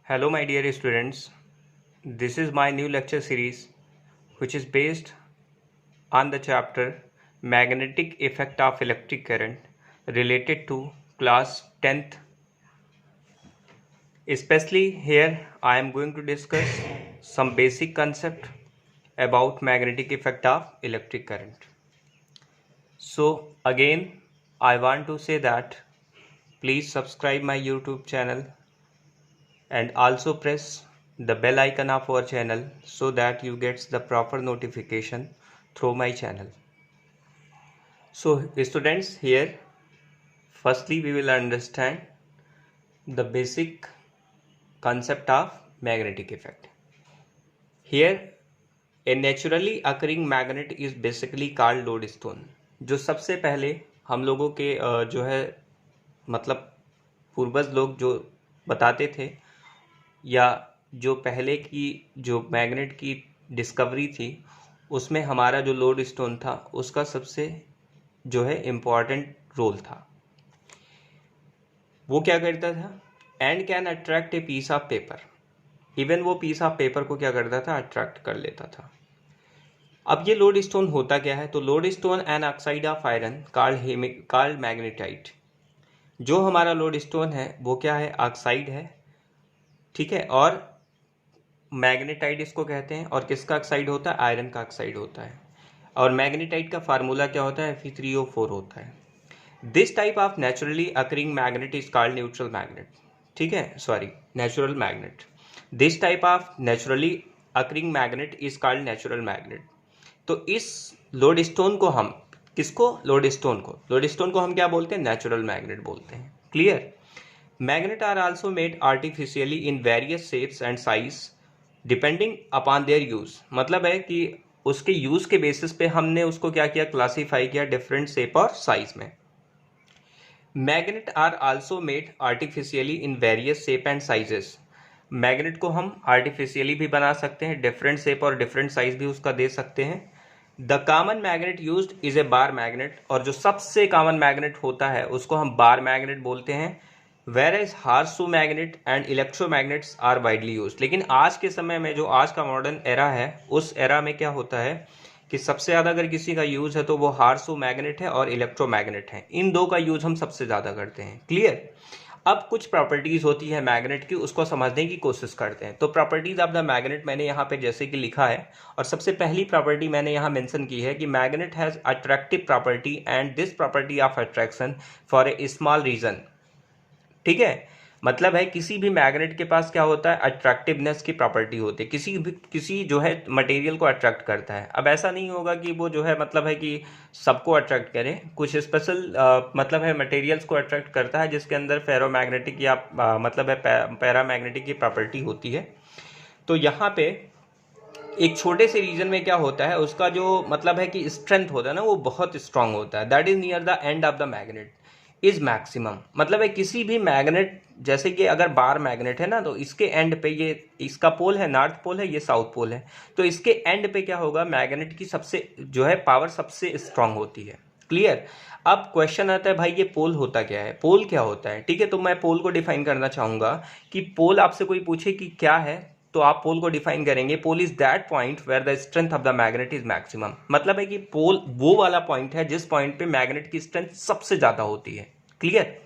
Hello, my dear students. This is my new lecture series, which is based on the chapter Magnetic Effect of Electric Current related to class 10th. Especially here, I am going to discuss some basic concept about magnetic effect of electric current. So again, I want to say that please subscribe my YouTube channel and also press the bell icon of our channel so that you get the proper notification through my channel. So students, here firstly we will understand the basic concept of magnetic effect. Here a naturally occurring magnet is basically called lodestone. जो सबसे पहले हम लोगों के जो है मतलब पूर्वज लोग जो बताते थे या जो पहले की जो मैग्नेट की डिस्कवरी थी उसमें हमारा जो लोड स्टोन था उसका सबसे जो है इम्पॉर्टेंट रोल था। वो क्या करता था? And can attract a piece of paper. Even वो पीस ऑफ पेपर को क्या करता था? अट्रैक्ट कर लेता था। अब ये लोड स्टोन होता क्या है? तो lodestone an oxide of iron called magnetite. जो हमारा लोड स्टोन है वो क्या है? ऑक्साइड है, ठीक है। और मैग्नेटाइट इसको कहते हैं। और किसका ऑक्साइड होता है? आयरन का ऑक्साइड होता है। और मैग्नेटाइट का फार्मूला क्या होता है? Fe3O4 होता है। This type of naturally occurring magnet is called neutral magnet, ठीक है, sorry natural magnet. This type of naturally occurring magnet is called natural magnet. तो इस लोड स्टोन को हम किसको? लोड स्टोन को हम क्या बोलते हैं? नेचुरल मैग्नेट बोलते हैं। Clear? Magnet are also made artificially in various shapes and size depending upon their use. मतलब है कि उसके यूज के बेसिस पे हमने उसको क्या किया? क्लासीफाई किया डिफरेंट शेप और साइज में। Magnet are also made artificially in various shape and sizes. Magnet को हम आर्टिफिशियली भी बना सकते हैं, डिफरेंट शेप और डिफरेंट साइज भी उसका दे सकते हैं। The common magnet used is a bar magnet. और जो सबसे कॉमन मैग्नेट होता है उसको हम बार मैग्नेट बोलते हैं। Whereas horseshoe magnet and electromagnets are widely use. लेकिन आज के समय में जो आज का मॉडर्न एरा है उस एरा में क्या होता है कि सबसे ज़्यादा अगर किसी का यूज है तो वो हार्सू मैग्नेट है और इलेक्ट्रोमैग्नेट है। इन दो का यूज हम सबसे ज़्यादा करते हैं। क्लियर? अब कुछ प्रॉपर्टीज होती है मैग्नेट की, उसको समझने की कोशिश करते हैं। तो प्रॉपर्टीज ऑफ द मैग्नेट मैंने यहाँ पे जैसे कि लिखा है, और सबसे पहली प्रॉपर्टी मैंने यहाँ मेंशन की है कि magnet has attractive property and this property of attraction for a small reason. ठीक है, मतलब है किसी भी मैग्नेट के पास क्या होता है? अट्रैक्टिवनेस की प्रॉपर्टी होती है। किसी जो है मटेरियल को अट्रैक्ट करता है। अब ऐसा नहीं होगा कि वो जो है मतलब है कि सबको अट्रैक्ट करे। कुछ स्पेशल मतलब है मटेरियल्स को अट्रैक्ट करता है जिसके अंदर फेरोमैग्नेटिक या मतलब है पैरामैग्नेटिक की प्रॉपर्टी होती है। तो यहाँ पे एक छोटे से रीजन में क्या होता है, उसका जो मतलब है कि स्ट्रेंथ होता है ना वो बहुत स्ट्रांग होता है। That is near the end of the magnet is maximum. मतलब है किसी भी मैग्नेट, जैसे कि अगर बार मैग्नेट है ना तो इसके एंड पे ये इसका पोल है नॉर्थ पोल है, ये साउथ पोल है, तो इसके एंड पे क्या होगा? मैग्नेट की सबसे जो है पावर सबसे स्ट्रांग होती है। क्लियर? अब क्वेश्चन आता है भाई ये पोल होता क्या है? पोल क्या होता है? ठीक है, तो मैं पोल को डिफाइन करना चाहूंगा कि पोल आपसे कोई पूछे कि क्या है तो आप पोल को डिफाइन करेंगे, pole is that point where the strength of the magnet is maximum. मतलब है कि पोल वो वाला पॉइंट है जिस पॉइंट पे मैग्नेट की स्ट्रेंथ सबसे ज्यादा होती है। Clear?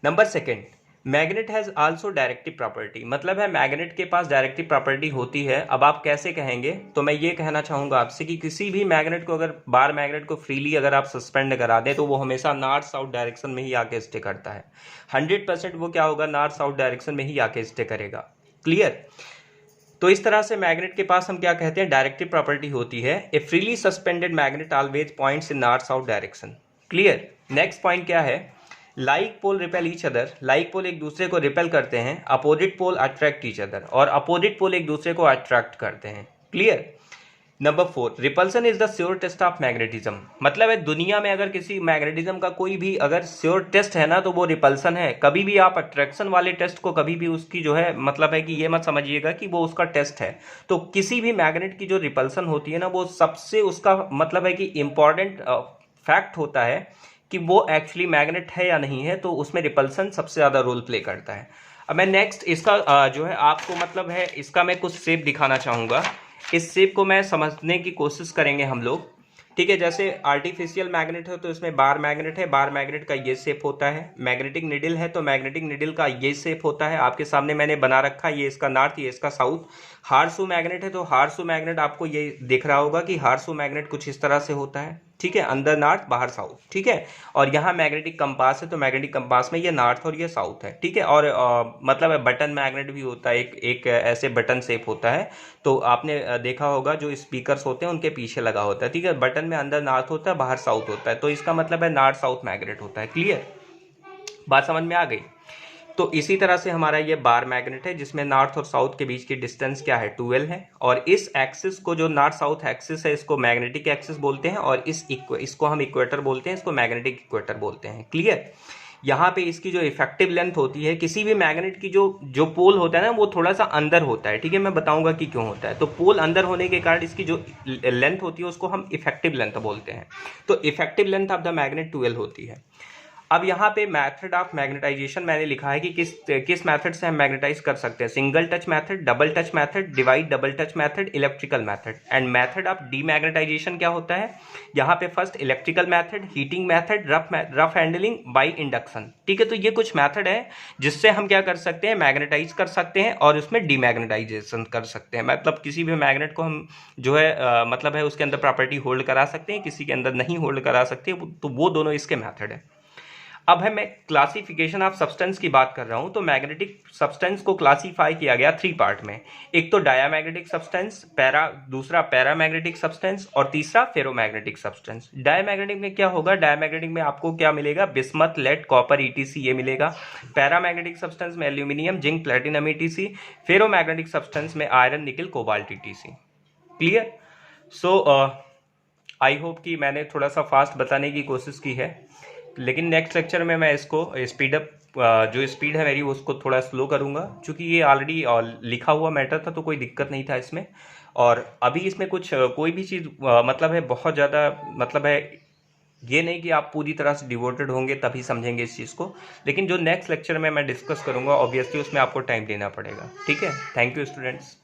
Number second, magnet has also directive property. मतलब है मैग्नेट के पास डायरेक्टिव प्रॉपर्टी होती है। अब आप कैसे कहेंगे? तो मैं ये कहना चाहूंगा आपसे कि किसी भी मैग्नेट को अगर बार मैग्नेट को फ्रीली अगर आप सस्पेंड करा दें तो वो हमेशा नॉर्थ साउथ डायरेक्शन में ही आके स्टे करता है। 100% वो क्या होगा? नॉर्थ साउथ डायरेक्शन में ही आके स्टे करेगा। क्लियर? तो इस तरह से मैग्नेट के पास हम क्या कहते हैं? डायरेक्टिव प्रॉपर्टी होती है। A freely suspended magnet always points in north south direction. Clear? Next point क्या है? Like pole repel each other. Like pole एक दूसरे को रिपेल करते हैं, opposite pole attract each other, और अपोजिट पोल एक दूसरे को अट्रैक्ट करते हैं। Clear? Number 4, repulsion is the sure test of magnetism. मतलब है दुनिया में अगर किसी मैग्नेटिज्म का कोई भी अगर श्योर टेस्ट है ना तो वो रिपल्सन है। कभी भी आप अट्रैक्शन वाले टेस्ट को कभी भी उसकी जो है मतलब है कि ये मत समझिएगा कि वो उसका टेस्ट है। तो किसी भी मैग्नेट की जो रिपल्सन होती है ना वो सबसे उसका मतलब है कि इंपॉर्टेंट फैक्ट होता है कि वो एक्चुअली मैग्नेट है या नहीं है, तो उसमें रिपल्सन सबसे ज़्यादा रोल प्ले करता है। अब मैं नेक्स्ट इसका जो है आपको मतलब है इसका मैं कुछ शेप दिखाना चाहूँगा। इस शेप को मैं समझने की कोशिश करेंगे हम लोग, ठीक है। जैसे आर्टिफिशियल मैग्नेट है तो इसमें बार मैग्नेट है, बार मैग्नेट का ये शेप होता है। मैग्नेटिक निडल है तो मैग्नेटिक निडल का ये शेप होता है। आपके सामने मैंने बना रखा है, ये इसका नॉर्थ, ये इसका साउथ। हार्सू मैग्नेट है तो हार्सू मैग्नेट आपको ये दिख रहा होगा कि हार्सू मैग्नेट कुछ इस तरह से होता है, ठीक है, अंदर नॉर्थ बाहर साउथ, ठीक है। और यहाँ मैग्नेटिक कंपास है तो मैग्नेटिक कंपास में ये नॉर्थ और ये साउथ है, ठीक है। और मतलब बटन मैग्नेट भी होता है, एक ऐसे बटन शेप होता है, तो आपने देखा होगा जो स्पीकर्स होते हैं उनके पीछे लगा होता है, ठीक है। बटन में अंदर नॉर्थ होता है, बाहर साउथ होता है, तो इसका मतलब है नॉर्थ साउथ मैग्नेट होता है। क्लियर, बात समझ में आ गई। तो इसी तरह से हमारा ये बार मैग्नेट है जिसमें नॉर्थ और साउथ के बीच की डिस्टेंस क्या है, 12 है। और इस एक्सिस को जो नॉर्थ साउथ एक्सिस है इसको मैग्नेटिक एक्सिस बोलते हैं, और इसको हम इक्वेटर बोलते हैं, इसको मैग्नेटिक इक्वेटर बोलते हैं। क्लियर, यहाँ पे इसकी जो इफेक्टिव लेंथ होती है, किसी भी मैग्नेट की जो पोल होता है ना वो थोड़ा सा अंदर होता है, ठीक है। मैं बताऊंगा कि क्यों होता है। तो पोल अंदर होने के कारण इसकी जो लेंथ होती है उसको हम इफेक्टिव लेंथ बोलते हैं। तो effective length of the magnet 12 होती है। अब यहाँ पे मेथड ऑफ मैग्नेटाइजेशन मैंने लिखा है कि किस मेथड से हम मैग्नेटाइज कर सकते हैं। Single touch method, double touch method, divide double touch method, electrical method. And method of demagnetization क्या होता है, यहाँ पे first electrical method, heating method, rough handling, by induction, ठीक है। तो ये कुछ मेथड है जिससे हम क्या कर सकते हैं, मैग्नेटाइज कर सकते हैं और उसमें डीमैग्नेटाइजेशन कर सकते हैं। मतलब किसी भी मैग्नेट को हम जो है मतलब है उसके अंदर प्रॉपर्टी होल्ड करा सकते हैं, किसी के अंदर नहीं होल्ड करा सकते, तो वो दोनों इसके मेथड है। अब है मैं क्लासिफिकेशन ऑफ सब्सटेंस की बात कर रहा हूं। तो मैग्नेटिक सब्सटेंस को क्लासिफाई किया गया 3 पार्ट में। एक तो डायामैग्नेटिक सब्सटेंस, दूसरा पैरामैग्नेटिक सब्सटेंस, और तीसरा फेरोमैग्नेटिक सब्सटेंस। डायामैग्नेटिक में क्या होगा, डायामैग्नेटिक में आपको क्या मिलेगा, बिस्मथ, लेड, कॉपर, ईटीसी ये मिलेगा। पैरामैग्नेटिक सब्सटेंस में aluminium, zinc, platinum etc. Ferromagnetic substance में आयरन, निकल, cobalt etc. Clear. So I hope कि मैंने थोड़ा सा फास्ट बताने की कोशिश की है, लेकिन नेक्स्ट लेक्चर में मैं इसको स्पीड अप, जो स्पीड है मेरी उसको थोड़ा स्लो करूँगा, क्योंकि ये ऑलरेडी लिखा हुआ मैटर था तो कोई दिक्कत नहीं था इसमें। और अभी इसमें कुछ कोई भी चीज़ मतलब है बहुत ज़्यादा मतलब है ये नहीं कि आप पूरी तरह से डिवोटेड होंगे तभी समझेंगे इस चीज़ को, लेकिन जो नेक्स्ट लेक्चर में मैं डिस्कस करूँगा ऑब्वियसली उसमें आपको टाइम देना पड़ेगा। ठीक है, थैंक यू स्टूडेंट्स।